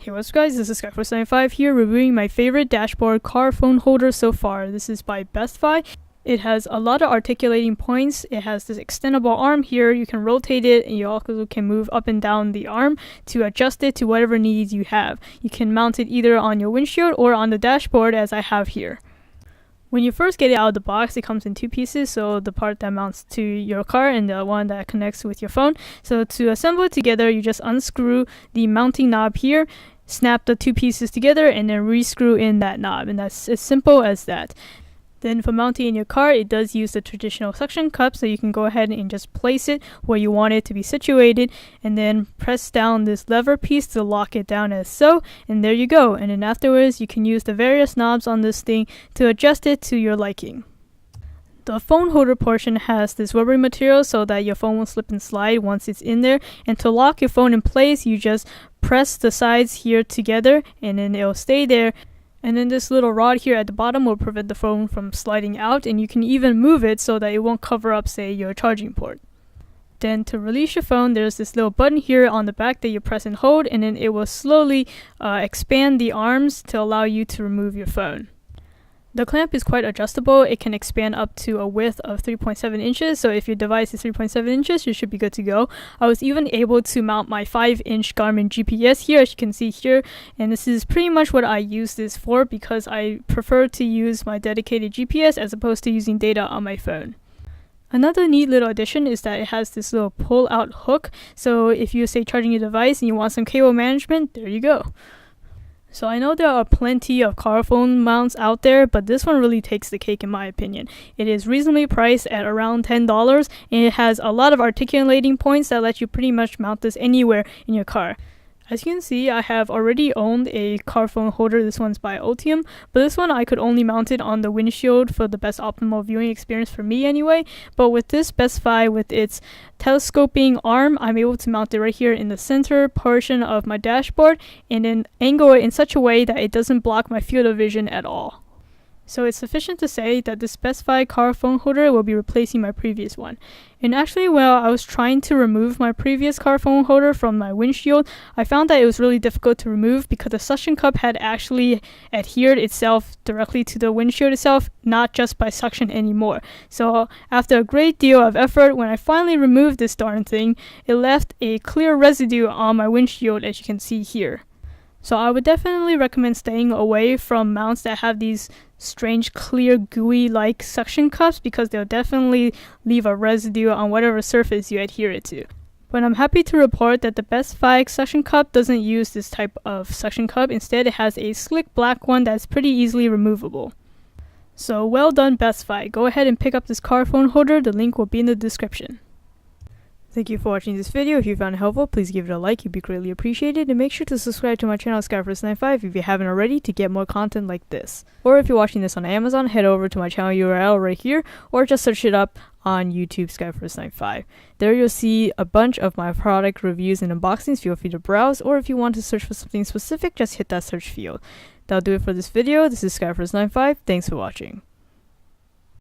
Hey, what's up guys, this is Sky475 here reviewing my favorite dashboard car phone holder so far. This is by Bestfy. It has a lot of articulating points. It has this extendable arm here. You can rotate it and you also can move up and down the arm to adjust it to whatever needs you have. You can mount it either on your windshield or on the dashboard as I have here. When you first get it out of the box, it comes in two pieces, so the part that mounts to your car and the one that connects with your phone. So to assemble it together, you just unscrew the mounting knob here, snap the two pieces together, and then re-screw in that knob, and that's as simple as that. Then for mounting in your car, it does use the traditional suction cup, so you can go ahead and just place it where you want it to be situated, and then press down this lever piece to lock it down as so, and there you go. And then afterwards, you can use the various knobs on this thing to adjust it to your liking. The phone holder portion has this rubbery material so that your phone will slip and slide once it's in there, and to lock your phone in place, you just press the sides here together and then it'll stay there. And then this little rod here at the bottom will prevent the phone from sliding out, and you can even move it so that it won't cover up, say, your charging port. Then to release your phone, there's this little button here on the back that you press and hold, and then it will slowly expand the arms to allow you to remove your phone. The clamp is quite adjustable. It can expand up to a width of 3.7 inches, so if your device is 3.7 inches, you should be good to go. I was even able to mount my 5-inch Garmin GPS here, as you can see here, and this is pretty much what I use this for because I prefer to use my dedicated GPS as opposed to using data on my phone. Another neat little addition is that it has this little pull-out hook, so if you say charging your device and you want some cable management, there you go. So I know there are plenty of car phone mounts out there, but this one really takes the cake in my opinion. It is reasonably priced at around $10, and it has a lot of articulating points that let you pretty much mount this anywhere in your car. As you can see, I have already owned a car phone holder. This one's by Ultium, but this one I could only mount it on the windshield for the best optimal viewing experience for me anyway. But with this Bestfy, with its telescoping arm, I'm able to mount it right here in the center portion of my dashboard and then angle it in such a way that it doesn't block my field of vision at all. So it's sufficient to say that this Bestfy car phone holder will be replacing my previous one. And actually, while I was trying to remove my previous car phone holder from my windshield, I found that it was really difficult to remove because the suction cup had actually adhered itself directly to the windshield itself, not just by suction anymore. So after a great deal of effort, when I finally removed this darn thing, it left a clear residue on my windshield, as you can see here. So I would definitely recommend staying away from mounts that have these strange clear gooey-like suction cups because they'll definitely leave a residue on whatever surface you adhere it to. But I'm happy to report that the Bestfy suction cup doesn't use this type of suction cup. Instead, it has a slick black one that's pretty easily removable. So well done, Bestfy. Go ahead and pick up this car phone holder. The link will be in the description. Thank you for watching this video. If you found it helpful, please give it a like. It'd be greatly appreciated. And make sure to subscribe to my channel, Sky475, if you haven't already, to get more content like this. Or if you're watching this on Amazon, head over to my channel URL right here, or just search it up on YouTube, Sky475. There you'll see a bunch of my product reviews and unboxings. Feel free to browse, or if you want to search for something specific, just hit that search field. That'll do it for this video. This is Sky475. Thanks for watching.